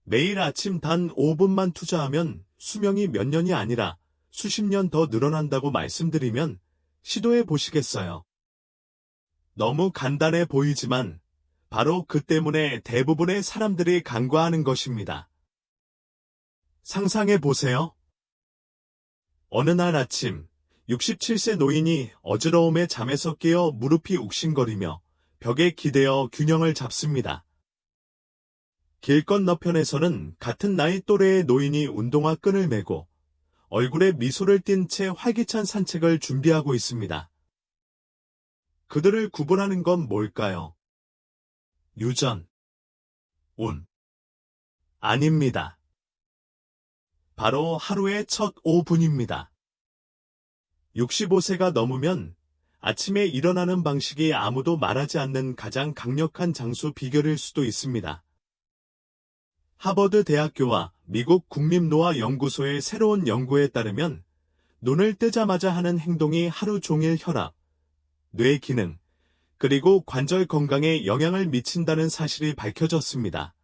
매일 아침 단 5분만 투자하면 수명이 몇 년이 아니라 수십 년 더 늘어난다고 말씀드리면 시도해 보시겠어요? 너무 간단해 보이지만 바로 그 때문에 대부분의 사람들이 간과하는 것입니다. 상상해 보세요. 어느 날 아침 67세 노인이 어지러움에 잠에서 깨어 무릎이 욱신거리며 벽에 기대어 균형을 잡습니다. 길 건너편에서는 같은 나이 또래의 노인이 운동화 끈을 메고 얼굴에 미소를 띤 채 활기찬 산책을 준비하고 있습니다. 그들을 구분하는 건 뭘까요? 유전, 운. 아닙니다. 바로 하루의 첫 5분입니다. 65세가 넘으면 아침에 일어나는 방식이 아무도 말하지 않는 가장 강력한 장수 비결일 수도 있습니다. 하버드 대학교와 미국 국립노화 연구소의 새로운 연구에 따르면 눈을 뜨자마자 하는 행동이 하루 종일 혈압, 뇌 기능, 그리고 관절 건강에 영향을 미친다는 사실이 밝혀졌습니다.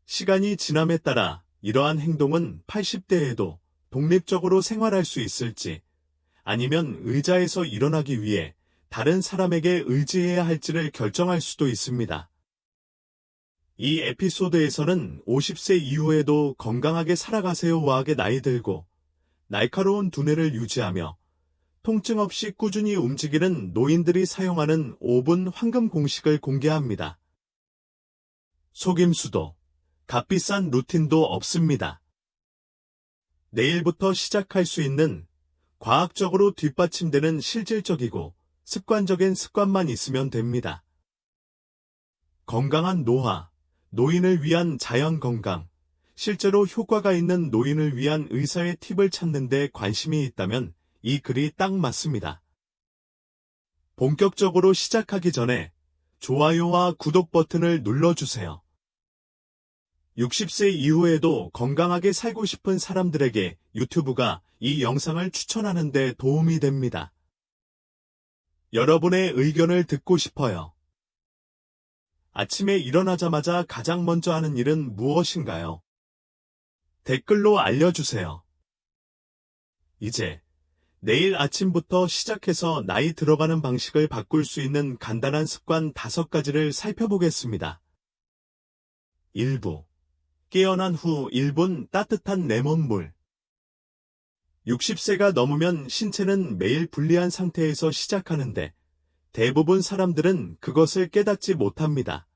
시간이 지남에 따라 이러한 행동은 80대에도 독립적으로 생활할 수 있을지, 아니면 의자에서 일어나기 위해 다른 사람에게 의지해야 할지를 결정할 수도 있습니다. 이 에피소드에서는 50세 이후에도 건강하게 살아가세요와 하게 나이 들고 날카로운 두뇌를 유지하며 통증 없이 꾸준히 움직이는 노인들이 사용하는 5분 황금 공식을 공개합니다. 속임수도 값비싼 루틴도 없습니다. 내일부터 시작할 수 있는 과학적으로 뒷받침되는 실질적이고 습관적인 습관만 있으면 됩니다. 건강한 노화, 노인을 위한 자연 건강, 실제로 효과가 있는 노인을 위한 의사의 팁을 찾는 데 관심이 있다면 이 글이 딱 맞습니다. 본격적으로 시작하기 전에 좋아요와 구독 버튼을 눌러주세요. 60세 이후에도 건강하게 살고 싶은 사람들에게 유튜브가 이 영상을 추천하는 데 도움이 됩니다. 여러분의 의견을 듣고 싶어요. 아침에 일어나자마자 가장 먼저 하는 일은 무엇인가요? 댓글로 알려주세요. 이제 내일 아침부터 시작해서 나이 들어가는 방식을 바꿀 수 있는 간단한 습관 5가지를 살펴보겠습니다. 1부. 깨어난 후 1분 따뜻한 레몬물. 60세가 넘으면 신체는 매일 불리한 상태에서 시작하는데 대부분 사람들은 그것을 깨닫지 못합니다.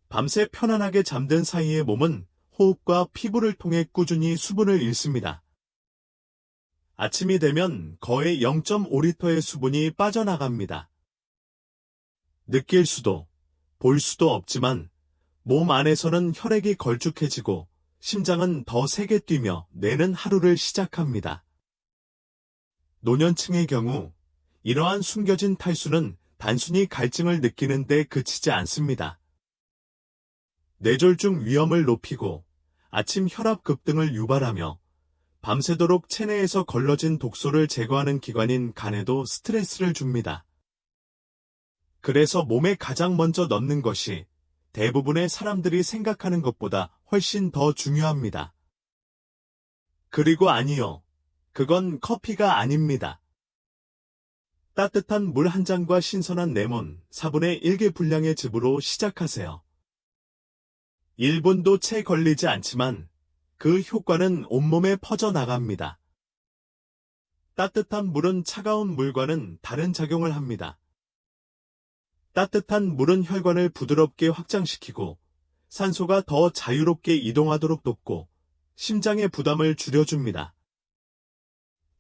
밤새 편안하게 잠든 사이에 몸은 호흡과 피부를 통해 꾸준히 수분을 잃습니다. 아침이 되면 거의 0.5리터의 수분이 빠져나갑니다. 느낄 수도, 볼 수도 없지만 몸 안에서는 혈액이 걸쭉해지고 심장은 더 세게 뛰며 뇌는 하루를 시작합니다. 노년층의 경우 이러한 숨겨진 탈수는 단순히 갈증을 느끼는 데 그치지 않습니다. 뇌졸중 위험을 높이고 아침 혈압 급등을 유발하며 밤새도록 체내에서 걸러진 독소를 제거하는 기관인 간에도 스트레스를 줍니다. 그래서 몸에 가장 먼저 넣는 것이 대부분의 사람들이 생각하는 것보다 훨씬 더 중요합니다. 그리고 아니요. 그건 커피가 아닙니다. 따뜻한 물 한 잔과 신선한 레몬 4분의 1개 분량의 즙으로 시작하세요. 1분도 채 걸리지 않지만 그 효과는 온몸에 퍼져나갑니다. 따뜻한 물은 차가운 물과는 다른 작용을 합니다. 따뜻한 물은 혈관을 부드럽게 확장시키고 산소가 더 자유롭게 이동하도록 돕고 심장의 부담을 줄여줍니다.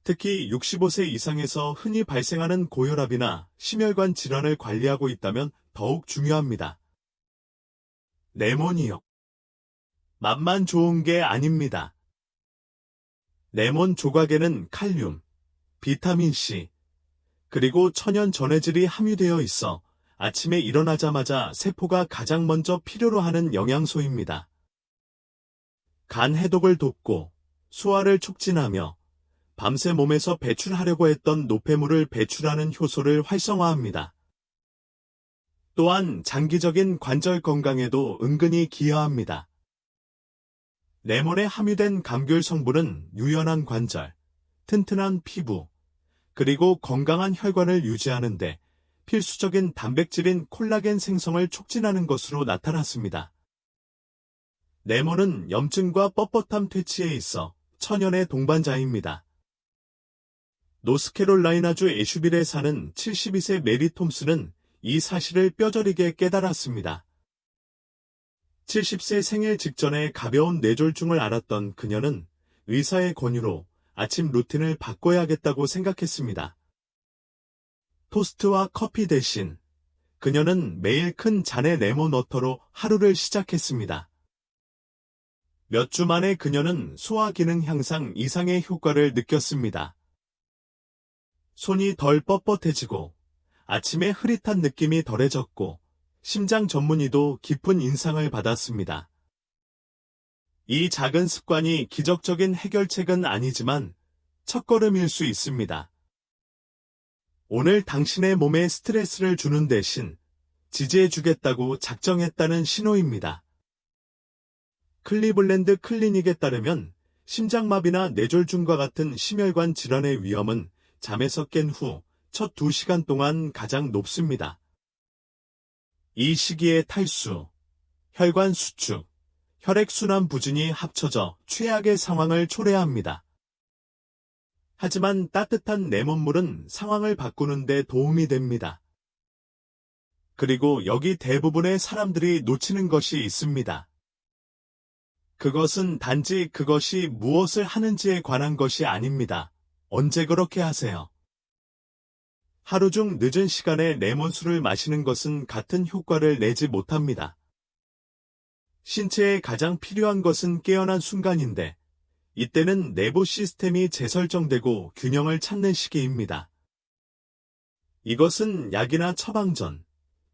특히 65세 이상에서 흔히 발생하는 고혈압이나 심혈관 질환을 관리하고 있다면 더욱 중요합니다. 레몬이요. 맛만 좋은 게 아닙니다. 레몬 조각에는 칼륨, 비타민C, 그리고 천연 전해질이 함유되어 있어 아침에 일어나자마자 세포가 가장 먼저 필요로 하는 영양소입니다. 간 해독을 돕고 소화를 촉진하며 밤새 몸에서 배출하려고 했던 노폐물을 배출하는 효소를 활성화합니다. 또한 장기적인 관절 건강에도 은근히 기여합니다. 레몬에 함유된 감귤 성분은 유연한 관절, 튼튼한 피부, 그리고 건강한 혈관을 유지하는 데 필수적인 단백질인 콜라겐 생성을 촉진하는 것으로 나타났습니다. 레몬은 염증과 뻣뻣함 퇴치에 있어 천연의 동반자입니다. 노스캐롤라이나주 애슈빌에 사는 72세 메리 톰스는 이 사실을 뼈저리게 깨달았습니다. 70세 생일 직전에 가벼운 뇌졸중을 앓았던 그녀는 의사의 권유로 아침 루틴을 바꿔야겠다고 생각했습니다. 토스트와 커피 대신 그녀는 매일 큰 잔의 레몬워터로 하루를 시작했습니다. 몇 주 만에 그녀는 소화 기능 향상 이상의 효과를 느꼈습니다. 손이 덜 뻣뻣해지고 아침에 흐릿한 느낌이 덜해졌고 심장 전문의도 깊은 인상을 받았습니다. 이 작은 습관이 기적적인 해결책은 아니지만 첫걸음일 수 있습니다. 오늘 당신의 몸에 스트레스를 주는 대신 지지해주겠다고 작정했다는 신호입니다. 클리블랜드 클리닉에 따르면 심장마비나 뇌졸중과 같은 심혈관 질환의 위험은 잠에서 깬 후 첫 2시간 동안 가장 높습니다. 이 시기에 탈수, 혈관 수축, 혈액순환 부진이 합쳐져 최악의 상황을 초래합니다. 하지만 따뜻한 레몬물은 상황을 바꾸는 데 도움이 됩니다. 그리고 여기 대부분의 사람들이 놓치는 것이 있습니다. 그것은 단지 그것이 무엇을 하는지에 관한 것이 아닙니다. 언제 그렇게 하세요? 하루 중 늦은 시간에 레몬수를 마시는 것은 같은 효과를 내지 못합니다. 신체에 가장 필요한 것은 깨어난 순간인데, 이때는 내부 시스템이 재설정되고 균형을 찾는 시기입니다. 이것은 약이나 처방전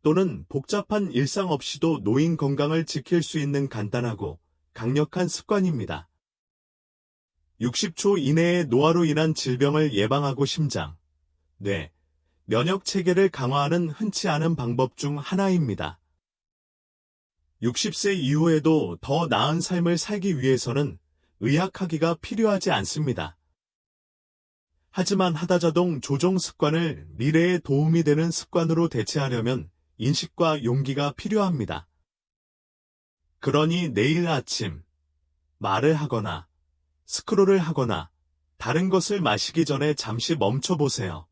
또는 복잡한 일상 없이도 노인 건강을 지킬 수 있는 간단하고 강력한 습관입니다. 60초 이내에 노화로 인한 질병을 예방하고 심장, 뇌, 면역 체계를 강화하는 흔치 않은 방법 중 하나입니다. 60세 이후에도 더 나은 삶을 살기 위해서는 의학하기가 필요하지 않습니다. 하지만 하다자동 조종 습관을 미래에 도움이 되는 습관으로 대체하려면 인식과 용기가 필요합니다. 그러니 내일 아침 말을 하거나 스크롤을 하거나 다른 것을 마시기 전에 잠시 멈춰보세요.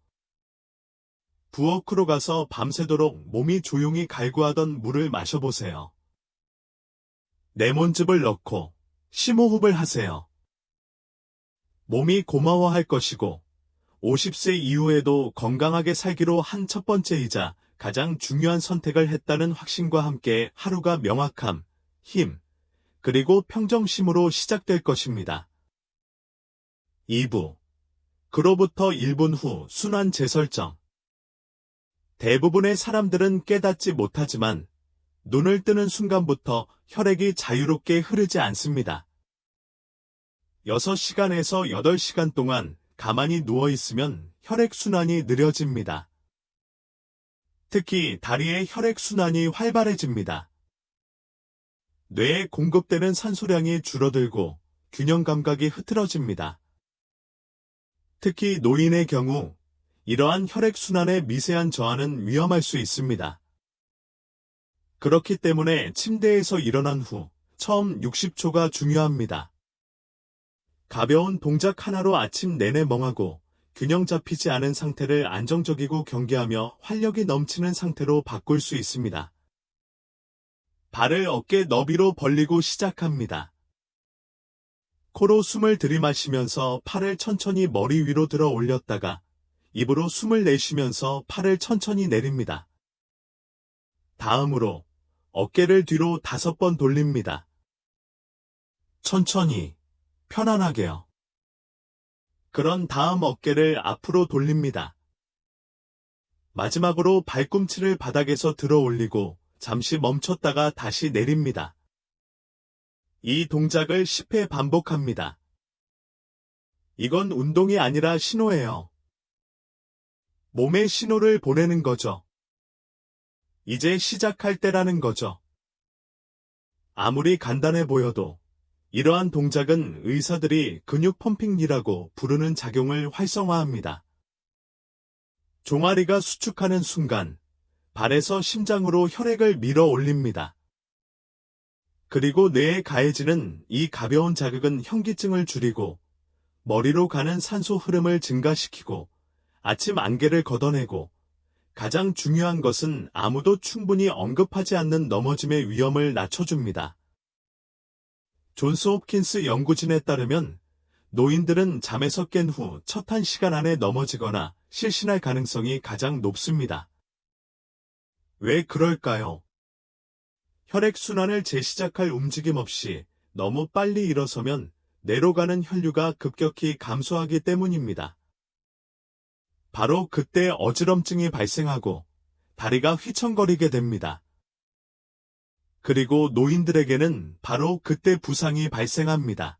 부엌으로 가서 밤새도록 몸이 조용히 갈구하던 물을 마셔보세요. 레몬즙을 넣고 심호흡을 하세요. 몸이 고마워할 것이고 50세 이후에도 건강하게 살기로 한 첫 번째이자 가장 중요한 선택을 했다는 확신과 함께 하루가 명확함, 힘, 그리고 평정심으로 시작될 것입니다. 2부. 그로부터 1분 후 순환 재설정. 대부분의 사람들은 깨닫지 못하지만 눈을 뜨는 순간부터 혈액이 자유롭게 흐르지 않습니다. 6시간에서 8시간 동안 가만히 누워있으면 혈액순환이 느려집니다. 특히 다리의 혈액순환이 활발해집니다. 뇌에 공급되는 산소량이 줄어들고 균형 감각이 흐트러집니다. 특히 노인의 경우 이러한 혈액순환의 미세한 저하는 위험할 수 있습니다. 그렇기 때문에 침대에서 일어난 후 처음 60초가 중요합니다. 가벼운 동작 하나로 아침 내내 멍하고 균형 잡히지 않은 상태를 안정적이고 경계하며 활력이 넘치는 상태로 바꿀 수 있습니다. 발을 어깨 너비로 벌리고 시작합니다. 코로 숨을 들이마시면서 팔을 천천히 머리 위로 들어 올렸다가 입으로 숨을 내쉬면서 팔을 천천히 내립니다. 다음으로 어깨를 뒤로 5번 돌립니다. 천천히, 편안하게요. 그런 다음 어깨를 앞으로 돌립니다. 마지막으로 발꿈치를 바닥에서 들어 올리고 잠시 멈췄다가 다시 내립니다. 이 동작을 10회 반복합니다. 이건 운동이 아니라 신호예요. 몸에 신호를 보내는 거죠. 이제 시작할 때라는 거죠. 아무리 간단해 보여도 이러한 동작은 의사들이 근육 펌핑이라고 부르는 작용을 활성화합니다. 종아리가 수축하는 순간 발에서 심장으로 혈액을 밀어 올립니다. 그리고 뇌에 가해지는 이 가벼운 자극은 현기증을 줄이고 머리로 가는 산소 흐름을 증가시키고 아침 안개를 걷어내고 가장 중요한 것은 아무도 충분히 언급하지 않는 넘어짐의 위험을 낮춰줍니다. 존스 홉킨스 연구진에 따르면 노인들은 잠에서 깬 후 첫 1시간 안에 넘어지거나 실신할 가능성이 가장 높습니다. 왜 그럴까요? 혈액순환을 재시작할 움직임 없이 너무 빨리 일어서면 뇌로 가는 혈류가 급격히 감소하기 때문입니다. 바로 그때 어지럼증이 발생하고 다리가 휘청거리게 됩니다. 그리고 노인들에게는 바로 그때 부상이 발생합니다.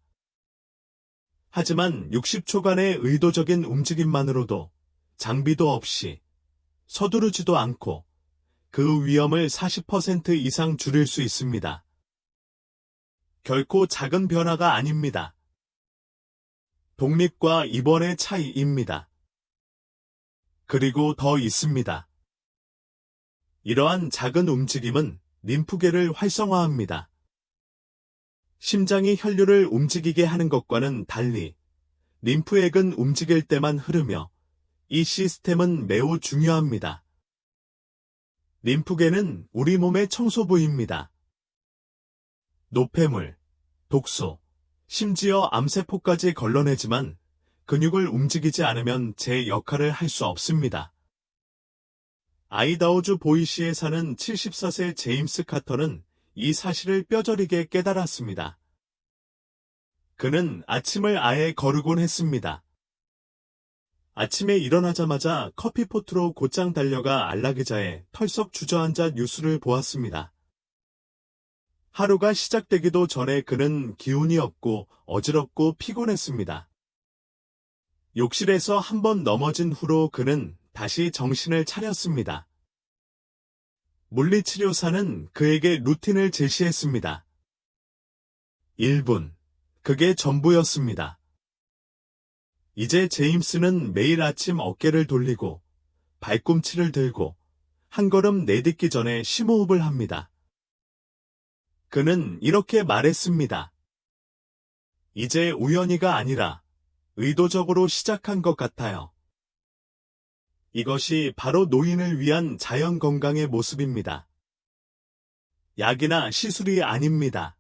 하지만 60초간의 의도적인 움직임만으로도 장비도 없이 서두르지도 않고 그 위험을 40% 이상 줄일 수 있습니다. 결코 작은 변화가 아닙니다. 독립과 입원의 차이입니다. 그리고 더 있습니다. 이러한 작은 움직임은 림프계를 활성화합니다. 심장이 혈류를 움직이게 하는 것과는 달리 림프액은 움직일 때만 흐르며 이 시스템은 매우 중요합니다. 림프계는 우리 몸의 청소부입니다. 노폐물, 독소, 심지어 암세포까지 걸러내지만 근육을 움직이지 않으면 제 역할을 할 수 없습니다. 아이다호주 보이시에 사는 74세 제임스 카터는 이 사실을 뼈저리게 깨달았습니다. 그는 아침을 아예 거르곤 했습니다. 아침에 일어나자마자 커피포트로 곧장 달려가 안락의자에 털썩 주저앉아 뉴스를 보았습니다. 하루가 시작되기도 전에 그는 기운이 없고 어지럽고 피곤했습니다. 욕실에서 한 번 넘어진 후로 그는 다시 정신을 차렸습니다. 물리치료사는 그에게 루틴을 제시했습니다. 1분. 그게 전부였습니다. 이제 제임스는 매일 아침 어깨를 돌리고 발꿈치를 들고 한 걸음 내딛기 전에 심호흡을 합니다. 그는 이렇게 말했습니다. 이제 우연히가 아니라 의도적으로 시작한 것 같아요. 이것이 바로 노인을 위한 자연 건강의 모습입니다. 약이나 시술이 아닙니다.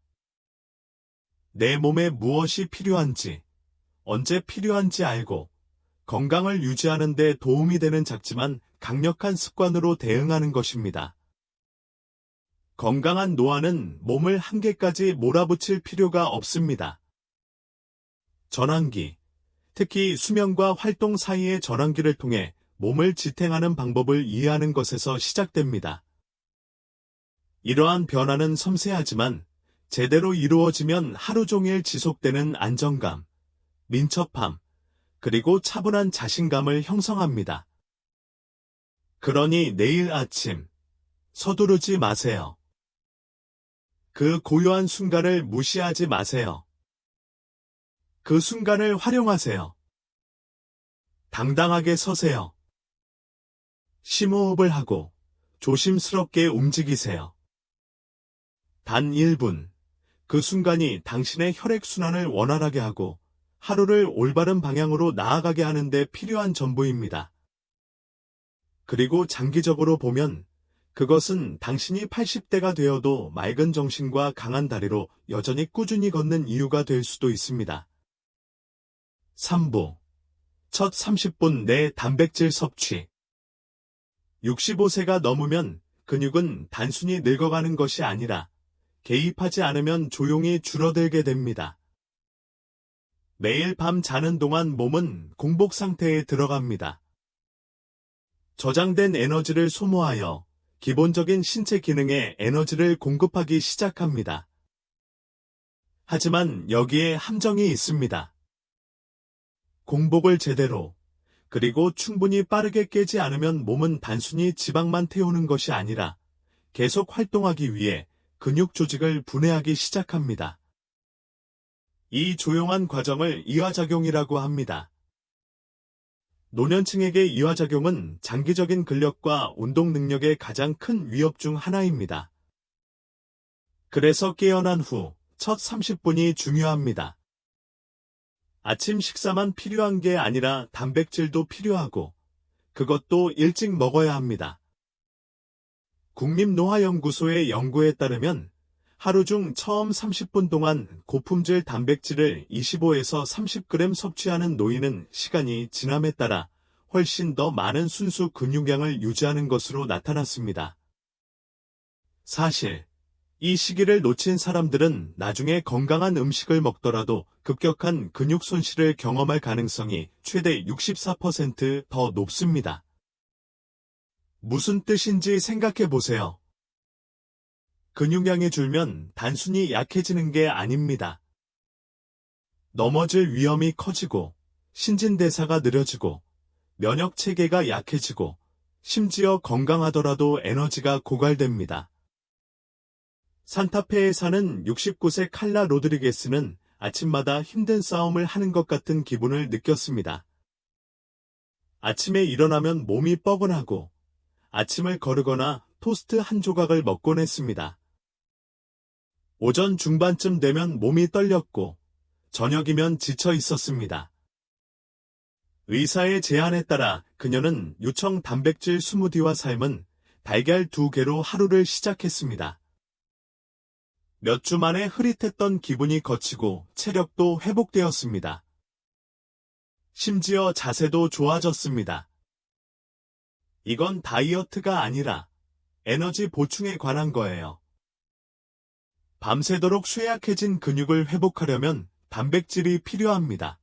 내 몸에 무엇이 필요한지, 언제 필요한지 알고 건강을 유지하는 데 도움이 되는 작지만 강력한 습관으로 대응하는 것입니다. 건강한 노화는 몸을 한계까지 몰아붙일 필요가 없습니다. 전환기, 특히 수면과 활동 사이의 전환기를 통해 몸을 지탱하는 방법을 이해하는 것에서 시작됩니다. 이러한 변화는 섬세하지만 제대로 이루어지면 하루 종일 지속되는 안정감, 민첩함, 그리고 차분한 자신감을 형성합니다. 그러니 내일 아침 서두르지 마세요. 그 고요한 순간을 무시하지 마세요. 그 순간을 활용하세요. 당당하게 서세요. 심호흡을 하고 조심스럽게 움직이세요. 단 1분, 그 순간이 당신의 혈액순환을 원활하게 하고 하루를 올바른 방향으로 나아가게 하는 데 필요한 전부입니다. 그리고 장기적으로 보면 그것은 당신이 80대가 되어도 맑은 정신과 강한 다리로 여전히 꾸준히 걷는 이유가 될 수도 있습니다. 3부. 첫 30분 내 단백질 섭취. 65세가 넘으면 근육은 단순히 늙어가는 것이 아니라 개입하지 않으면 조용히 줄어들게 됩니다. 매일 밤 자는 동안 몸은 공복 상태에 들어갑니다. 저장된 에너지를 소모하여 기본적인 신체 기능에 에너지를 공급하기 시작합니다. 하지만 여기에 함정이 있습니다. 공복을 제대로, 그리고 충분히 빠르게 깨지 않으면 몸은 단순히 지방만 태우는 것이 아니라 계속 활동하기 위해 근육 조직을 분해하기 시작합니다. 이 조용한 과정을 이화작용이라고 합니다. 노년층에게 이화작용은 장기적인 근력과 운동 능력의 가장 큰 위협 중 하나입니다. 그래서 깨어난 후 첫 30분이 중요합니다. 아침 식사만 필요한 게 아니라 단백질도 필요하고 그것도 일찍 먹어야 합니다. 국립노화연구소의 연구에 따르면 하루 중 처음 30분 동안 고품질 단백질을 25에서 30g 섭취하는 노인은 시간이 지남에 따라 훨씬 더 많은 순수 근육량을 유지하는 것으로 나타났습니다. 사실 이 시기를 놓친 사람들은 나중에 건강한 음식을 먹더라도 급격한 근육 손실을 경험할 가능성이 최대 64% 더 높습니다. 무슨 뜻인지 생각해 보세요. 근육량이 줄면 단순히 약해지는 게 아닙니다. 넘어질 위험이 커지고, 신진대사가 느려지고, 면역 체계가 약해지고, 심지어 건강하더라도 에너지가 고갈됩니다. 산타페에 사는 69세 칼라 로드리게스는 아침마다 힘든 싸움을 하는 것 같은 기분을 느꼈습니다. 아침에 일어나면 몸이 뻐근하고 아침을 거르거나 토스트 한 조각을 먹곤 했습니다. 오전 중반쯤 되면 몸이 떨렸고 저녁이면 지쳐 있었습니다. 의사의 제안에 따라 그녀는 요청 단백질 스무디와 삶은 달걀 2개로 하루를 시작했습니다. 몇 주 만에 흐릿했던 기분이 거치고 체력도 회복되었습니다. 심지어 자세도 좋아졌습니다. 이건 다이어트가 아니라 에너지 보충에 관한 거예요. 밤새도록 쇠약해진 근육을 회복하려면 단백질이 필요합니다.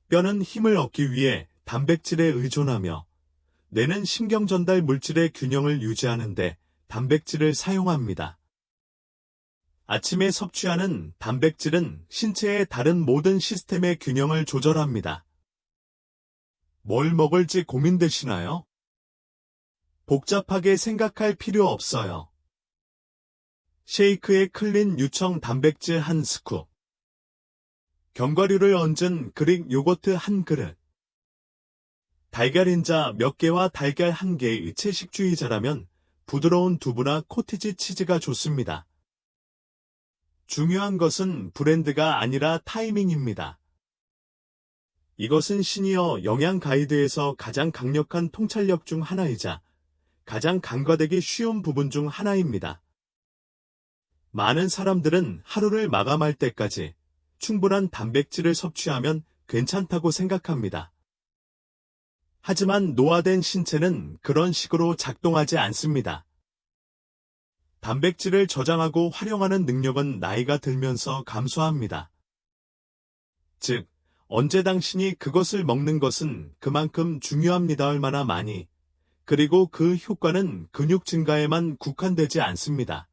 뼈는 힘을 얻기 위해 단백질에 의존하며 뇌는 신경전달 물질의 균형을 유지하는데 단백질을 사용합니다. 아침에 섭취하는 단백질은 신체의 다른 모든 시스템의 균형을 조절합니다. 뭘 먹을지 고민되시나요? 복잡하게 생각할 필요 없어요. 쉐이크에 클린 유청 단백질 한 스쿱, 견과류를 얹은 그릭 요거트 한 그릇, 달걀인자 몇 개와 달걀 한 개의 채식주의자라면 부드러운 두부나 코티지 치즈가 좋습니다. 중요한 것은 브랜드가 아니라 타이밍입니다. 이것은 시니어 영양 가이드에서 가장 강력한 통찰력 중 하나이자 가장 간과되기 쉬운 부분 중 하나입니다. 많은 사람들은 하루를 마감할 때까지 충분한 단백질을 섭취하면 괜찮다고 생각합니다. 하지만 노화된 신체는 그런 식으로 작동하지 않습니다. 단백질을 저장하고 활용하는 능력은 나이가 들면서 감소합니다. 즉, 언제 당신이 그것을 먹는 것은 그만큼 중요합니다. 얼마나 많이. 그리고 그 효과는 근육 증가에만 국한되지 않습니다.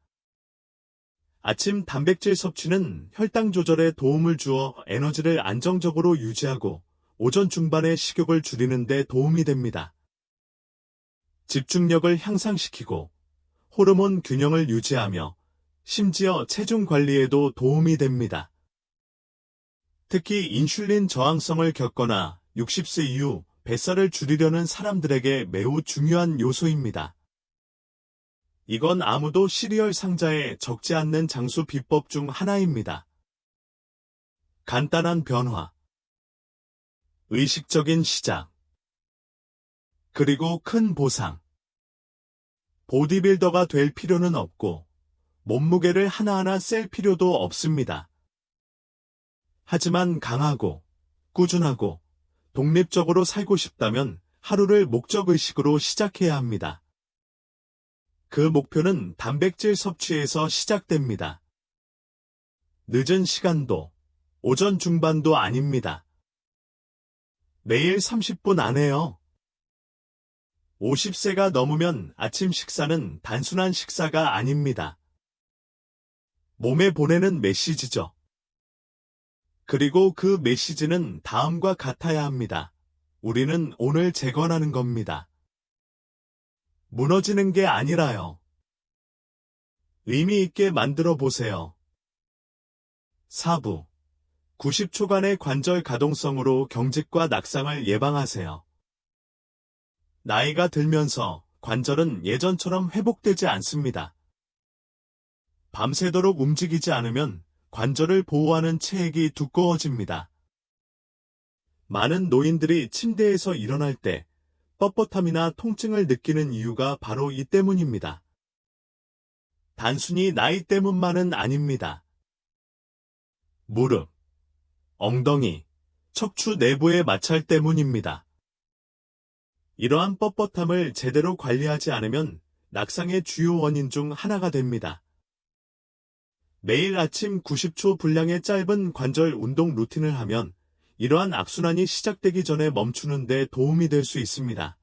아침 단백질 섭취는 혈당 조절에 도움을 주어 에너지를 안정적으로 유지하고 오전 중반의 식욕을 줄이는 데 도움이 됩니다. 집중력을 향상시키고 호르몬 균형을 유지하며 심지어 체중 관리에도 도움이 됩니다. 특히 인슐린 저항성을 겪거나 60세 이후 뱃살을 줄이려는 사람들에게 매우 중요한 요소입니다. 이건 아무도 시리얼 상자에 적지 않는 장수 비법 중 하나입니다. 간단한 변화, 의식적인 시작, 그리고 큰 보상. 보디빌더가 될 필요는 없고 몸무게를 하나하나 셀 필요도 없습니다. 하지만 강하고 꾸준하고 독립적으로 살고 싶다면 하루를 목적의식으로 시작해야 합니다. 그 목표는 단백질 섭취에서 시작됩니다. 늦은 시간도 오전 중반도 아닙니다. 매일 30분 안에요. 50세가 넘으면 아침 식사는 단순한 식사가 아닙니다. 몸에 보내는 메시지죠. 그리고 그 메시지는 다음과 같아야 합니다. 우리는 오늘 재건하는 겁니다. 무너지는 게 아니라요. 의미 있게 만들어 보세요. 4부. 90초간의 관절 가동성으로 경직과 낙상을 예방하세요. 나이가 들면서 관절은 예전처럼 회복되지 않습니다. 밤새도록 움직이지 않으면 관절을 보호하는 체액이 두꺼워집니다. 많은 노인들이 침대에서 일어날 때 뻣뻣함이나 통증을 느끼는 이유가 바로 이 때문입니다. 단순히 나이 때문만은 아닙니다. 무릎, 엉덩이, 척추 내부의 마찰 때문입니다. 이러한 뻣뻣함을 제대로 관리하지 않으면 낙상의 주요 원인 중 하나가 됩니다. 매일 아침 90초 분량의 짧은 관절 운동 루틴을 하면 이러한 악순환이 시작되기 전에 멈추는 데 도움이 될 수 있습니다.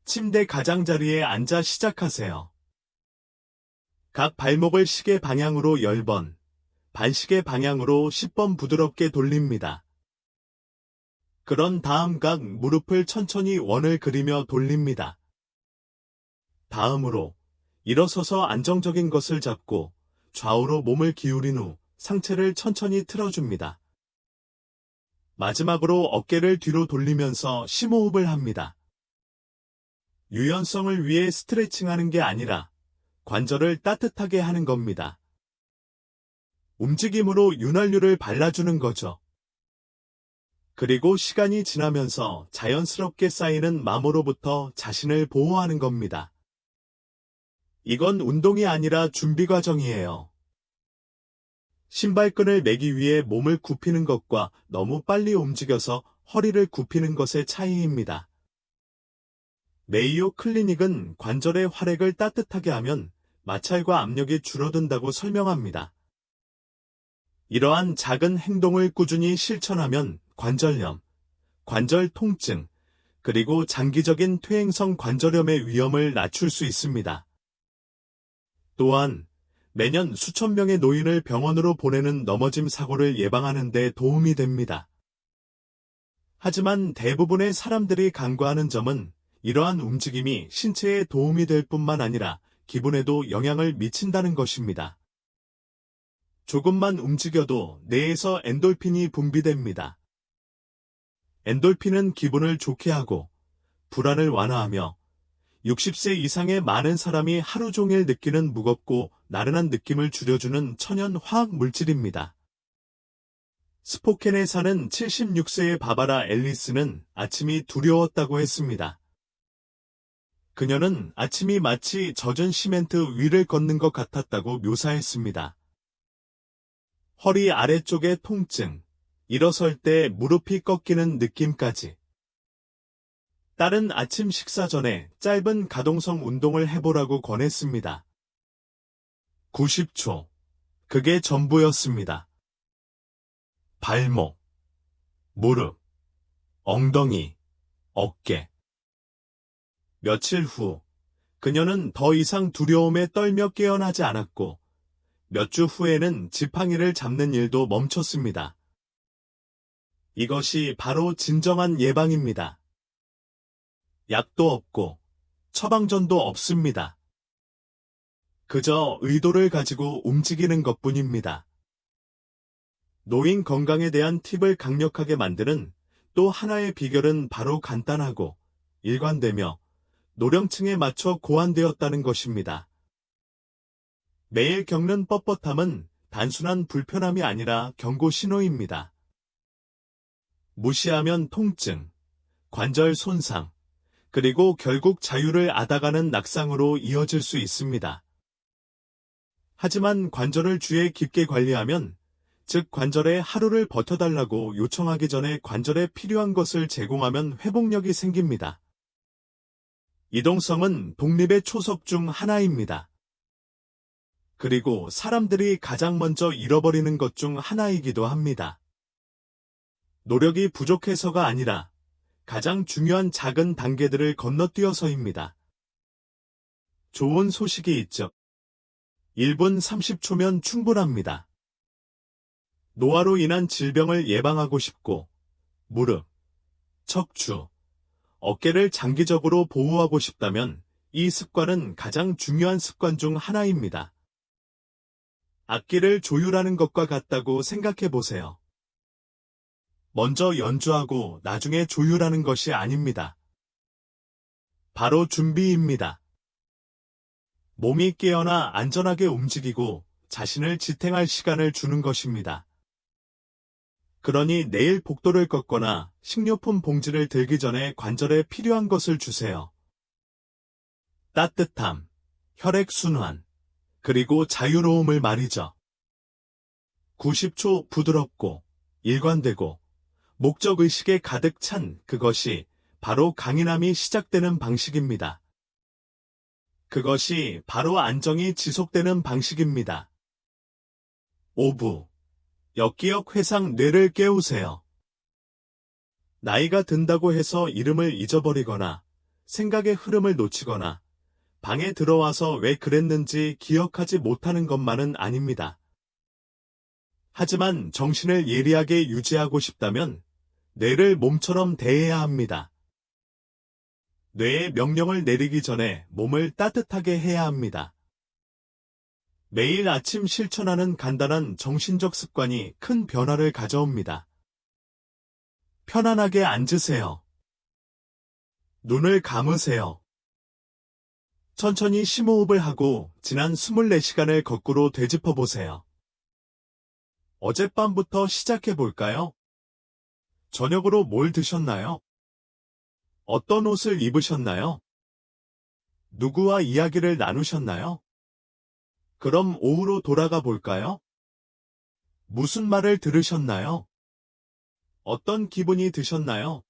침대 가장자리에 앉아 시작하세요. 각 발목을 시계 방향으로 10번, 반시계 방향으로 10번 부드럽게 돌립니다. 그런 다음 각 무릎을 천천히 원을 그리며 돌립니다. 다음으로 일어서서 안정적인 것을 잡고 좌우로 몸을 기울인 후 상체를 천천히 틀어줍니다. 마지막으로 어깨를 뒤로 돌리면서 심호흡을 합니다. 유연성을 위해 스트레칭하는 게 아니라 관절을 따뜻하게 하는 겁니다. 움직임으로 윤활유를 발라주는 거죠. 그리고 시간이 지나면서 자연스럽게 쌓이는 마모로부터 자신을 보호하는 겁니다. 이건 운동이 아니라 준비 과정이에요. 신발끈을 매기 위해 몸을 굽히는 것과 너무 빨리 움직여서 허리를 굽히는 것의 차이입니다. 메이오 클리닉은 관절의 활액을 따뜻하게 하면 마찰과 압력이 줄어든다고 설명합니다. 이러한 작은 행동을 꾸준히 실천하면 관절염, 관절 통증, 그리고 장기적인 퇴행성 관절염의 위험을 낮출 수 있습니다. 또한 매년 수천 명의 노인을 병원으로 보내는 넘어짐 사고를 예방하는 데 도움이 됩니다. 하지만 대부분의 사람들이 간과하는 점은 이러한 움직임이 신체에 도움이 될 뿐만 아니라 기분에도 영향을 미친다는 것입니다. 조금만 움직여도 뇌에서 엔돌핀이 분비됩니다. 엔돌핀은 기분을 좋게 하고 불안을 완화하며 60세 이상의 많은 사람이 하루 종일 느끼는 무겁고 나른한 느낌을 줄여주는 천연 화학 물질입니다. 스포켄에 사는 76세의 바바라 앨리스는 아침이 두려웠다고 했습니다. 그녀는 아침이 마치 젖은 시멘트 위를 걷는 것 같았다고 묘사했습니다. 허리 아래쪽의 통증, 일어설 때 무릎이 꺾이는 느낌까지. 딸은 아침 식사 전에 짧은 가동성 운동을 해보라고 권했습니다. 90초. 그게 전부였습니다. 발목, 무릎, 엉덩이, 어깨. 며칠 후, 그녀는 더 이상 두려움에 떨며 깨어나지 않았고, 몇 주 후에는 지팡이를 잡는 일도 멈췄습니다. 이것이 바로 진정한 예방입니다. 약도 없고 처방전도 없습니다. 그저 의도를 가지고 움직이는 것뿐입니다. 노인 건강에 대한 팁을 강력하게 만드는 또 하나의 비결은 바로 간단하고 일관되며 노령층에 맞춰 고안되었다는 것입니다. 매일 겪는 뻣뻣함은 단순한 불편함이 아니라 경고 신호입니다. 무시하면 통증, 관절 손상, 그리고 결국 자유를 앗아가는 낙상으로 이어질 수 있습니다. 하지만 관절을 주의 깊게 관리하면, 즉 관절에 하루를 버텨달라고 요청하기 전에 관절에 필요한 것을 제공하면 회복력이 생깁니다. 이동성은 독립의 초석 중 하나입니다. 그리고 사람들이 가장 먼저 잃어버리는 것 중 하나이기도 합니다. 노력이 부족해서가 아니라 가장 중요한 작은 단계들을 건너뛰어서입니다. 좋은 소식이 있죠. 1분 30초면 충분합니다. 노화로 인한 질병을 예방하고 싶고, 무릎, 척추, 어깨를 장기적으로 보호하고 싶다면 이 습관은 가장 중요한 습관 중 하나입니다. 악기를 조율하는 것과 같다고 생각해 보세요. 먼저 연주하고 나중에 조율하는 것이 아닙니다. 바로 준비입니다. 몸이 깨어나 안전하게 움직이고 자신을 지탱할 시간을 주는 것입니다. 그러니 내일 복도를 걷거나 식료품 봉지를 들기 전에 관절에 필요한 것을 주세요. 따뜻함, 혈액순환, 그리고 자유로움을 말이죠. 90초 부드럽고 일관되고 목적의식에 가득 찬 그것이 바로 강인함이 시작되는 방식입니다. 그것이 바로 안정이 지속되는 방식입니다. 5부. 역기역 회상 뇌를 깨우세요. 나이가 든다고 해서 이름을 잊어버리거나 생각의 흐름을 놓치거나 방에 들어와서 왜 그랬는지 기억하지 못하는 것만은 아닙니다. 하지만 정신을 예리하게 유지하고 싶다면 뇌를 몸처럼 대해야 합니다. 뇌에 명령을 내리기 전에 몸을 따뜻하게 해야 합니다. 매일 아침 실천하는 간단한 정신적 습관이 큰 변화를 가져옵니다. 편안하게 앉으세요. 눈을 감으세요. 천천히 심호흡을 하고 지난 24시간을 거꾸로 되짚어 보세요. 어젯밤부터 시작해 볼까요? 저녁으로 뭘 드셨나요? 어떤 옷을 입으셨나요? 누구와 이야기를 나누셨나요? 그럼 오후로 돌아가 볼까요? 무슨 말을 들으셨나요? 어떤 기분이 드셨나요?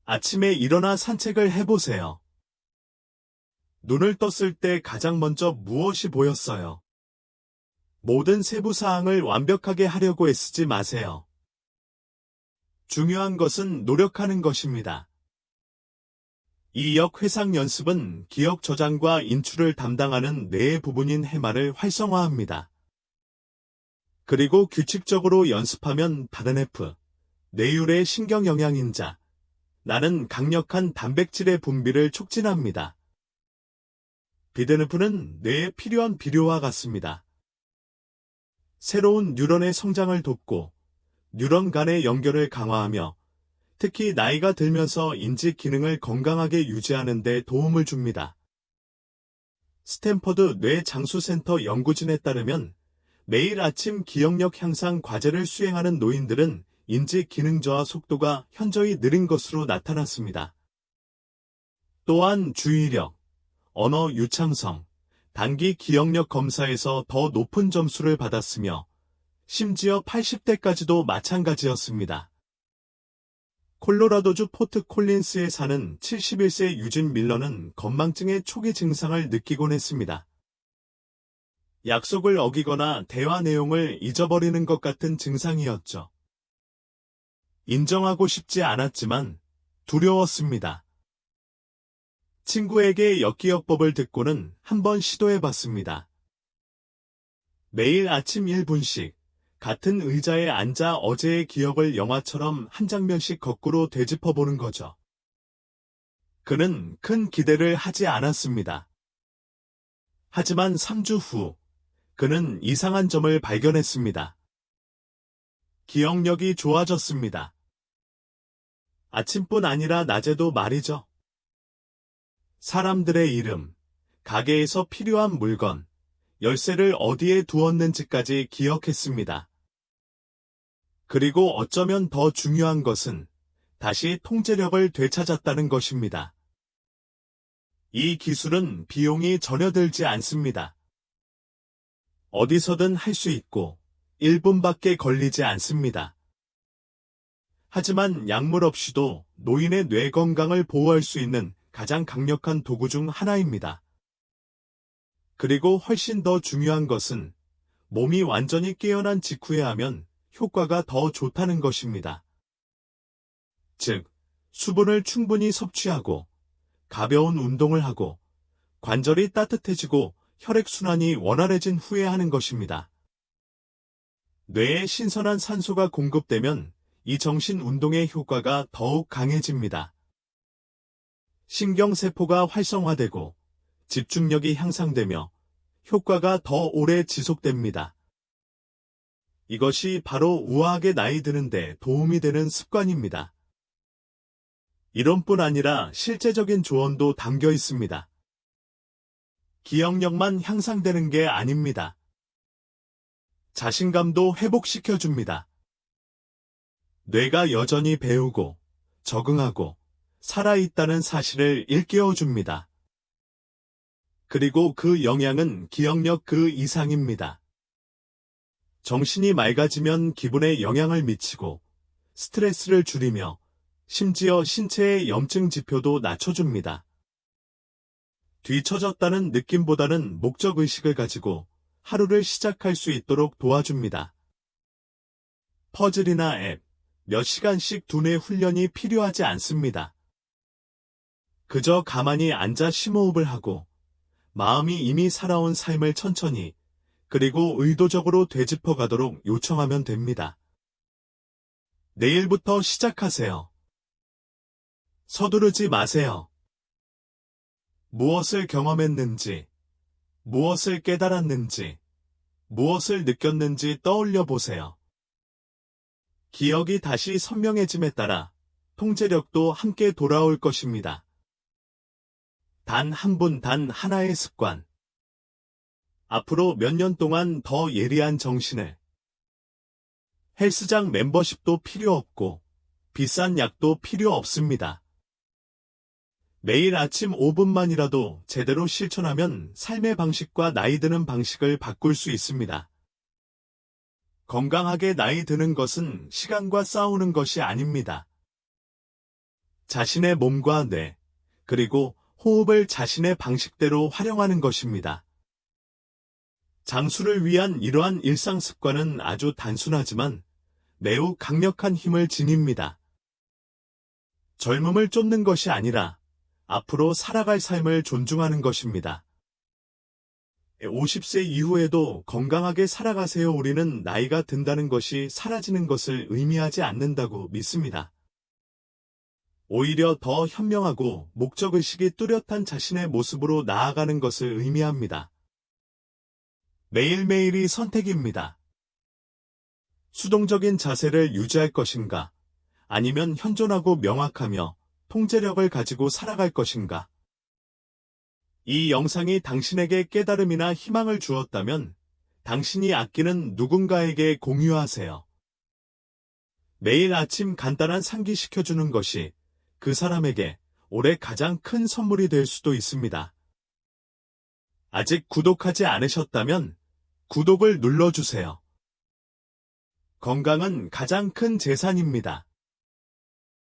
아침에 일어나 산책을 해보세요. 눈을 떴을 때 가장 먼저 무엇이 보였어요? 모든 세부사항을 완벽하게 하려고 애쓰지 마세요. 중요한 것은 노력하는 것입니다. 이 역회상 연습은 기억 저장과 인출을 담당하는 뇌의 부분인 해마를 활성화합니다. 그리고 규칙적으로 연습하면 바드네프, 뇌율의 신경 영양인자, 나는 강력한 단백질의 분비를 촉진합니다. 비드네프는 뇌에 필요한 비료와 같습니다. 새로운 뉴런의 성장을 돕고 뉴런 간의 연결을 강화하며 특히 나이가 들면서 인지 기능을 건강하게 유지하는 데 도움을 줍니다. 스탠퍼드 뇌장수센터 연구진에 따르면 매일 아침 기억력 향상 과제를 수행하는 노인들은 인지 기능 저하 속도가 현저히 느린 것으로 나타났습니다. 또한 주의력, 언어 유창성, 단기 기억력 검사에서 더 높은 점수를 받았으며 심지어 80대까지도 마찬가지였습니다. 콜로라도주 포트 콜린스에 사는 71세 유진 밀러는 건망증의 초기 증상을 느끼곤 했습니다. 약속을 어기거나 대화 내용을 잊어버리는 것 같은 증상이었죠. 인정하고 싶지 않았지만 두려웠습니다. 친구에게 역기역법을 듣고는 한번 시도해봤습니다. 매일 아침 1분씩 같은 의자에 앉아 어제의 기억을 영화처럼 한 장면씩 거꾸로 되짚어보는 거죠. 그는 큰 기대를 하지 않았습니다. 하지만 3주 후, 그는 이상한 점을 발견했습니다. 기억력이 좋아졌습니다. 아침뿐 아니라 낮에도 말이죠. 사람들의 이름, 가게에서 필요한 물건, 열쇠를 어디에 두었는지까지 기억했습니다. 그리고 어쩌면 더 중요한 것은 다시 통제력을 되찾았다는 것입니다. 이 기술은 비용이 전혀 들지 않습니다. 어디서든 할 수 있고 1분밖에 걸리지 않습니다. 하지만 약물 없이도 노인의 뇌 건강을 보호할 수 있는 가장 강력한 도구 중 하나입니다. 그리고 훨씬 더 중요한 것은 몸이 완전히 깨어난 직후에 하면 효과가 더 좋다는 것입니다. 즉, 수분을 충분히 섭취하고 가벼운 운동을 하고 관절이 따뜻해지고 혈액순환이 원활해진 후에 하는 것입니다. 뇌에 신선한 산소가 공급되면 이 정신 운동의 효과가 더욱 강해집니다. 신경세포가 활성화되고 집중력이 향상되며 효과가 더 오래 지속됩니다. 이것이 바로 우아하게 나이 드는데 도움이 되는 습관입니다. 이론뿐 아니라 실제적인 조언도 담겨 있습니다. 기억력만 향상되는 게 아닙니다. 자신감도 회복시켜줍니다. 뇌가 여전히 배우고 적응하고 살아있다는 사실을 일깨워줍니다. 그리고 그 영향은 기억력 그 이상입니다. 정신이 맑아지면 기분에 영향을 미치고 스트레스를 줄이며 심지어 신체의 염증 지표도 낮춰줍니다. 뒤처졌다는 느낌보다는 목적의식을 가지고 하루를 시작할 수 있도록 도와줍니다. 퍼즐이나 앱, 몇 시간씩 두뇌 훈련이 필요하지 않습니다. 그저 가만히 앉아 심호흡을 하고 마음이 이미 살아온 삶을 천천히 그리고 의도적으로 되짚어 가도록 요청하면 됩니다. 내일부터 시작하세요. 서두르지 마세요. 무엇을 경험했는지, 무엇을 깨달았는지, 무엇을 느꼈는지 떠올려 보세요. 기억이 다시 선명해짐에 따라 통제력도 함께 돌아올 것입니다. 단 한 분, 단 하나의 습관. 앞으로 몇 년 동안 더 예리한 정신을. 헬스장 멤버십도 필요 없고 비싼 약도 필요 없습니다. 매일 아침 5분만이라도 제대로 실천하면 삶의 방식과 나이 드는 방식을 바꿀 수 있습니다. 건강하게 나이 드는 것은 시간과 싸우는 것이 아닙니다. 자신의 몸과 뇌, 그리고 호흡을 자신의 방식대로 활용하는 것입니다. 장수를 위한 이러한 일상 습관은 아주 단순하지만 매우 강력한 힘을 지닙니다. 젊음을 쫓는 것이 아니라 앞으로 살아갈 삶을 존중하는 것입니다. 50세 이후에도 건강하게 살아가세요. 우리는 나이가 든다는 것이 사라지는 것을 의미하지 않는다고 믿습니다. 오히려 더 현명하고 목적의식이 뚜렷한 자신의 모습으로 나아가는 것을 의미합니다. 매일매일이 선택입니다. 수동적인 자세를 유지할 것인가, 아니면 현존하고 명확하며 통제력을 가지고 살아갈 것인가. 이 영상이 당신에게 깨달음이나 희망을 주었다면 당신이 아끼는 누군가에게 공유하세요. 매일 아침 간단한 상기시켜주는 것이 그 사람에게 올해 가장 큰 선물이 될 수도 있습니다. 아직 구독하지 않으셨다면 구독을 눌러주세요. 건강은 가장 큰 재산입니다.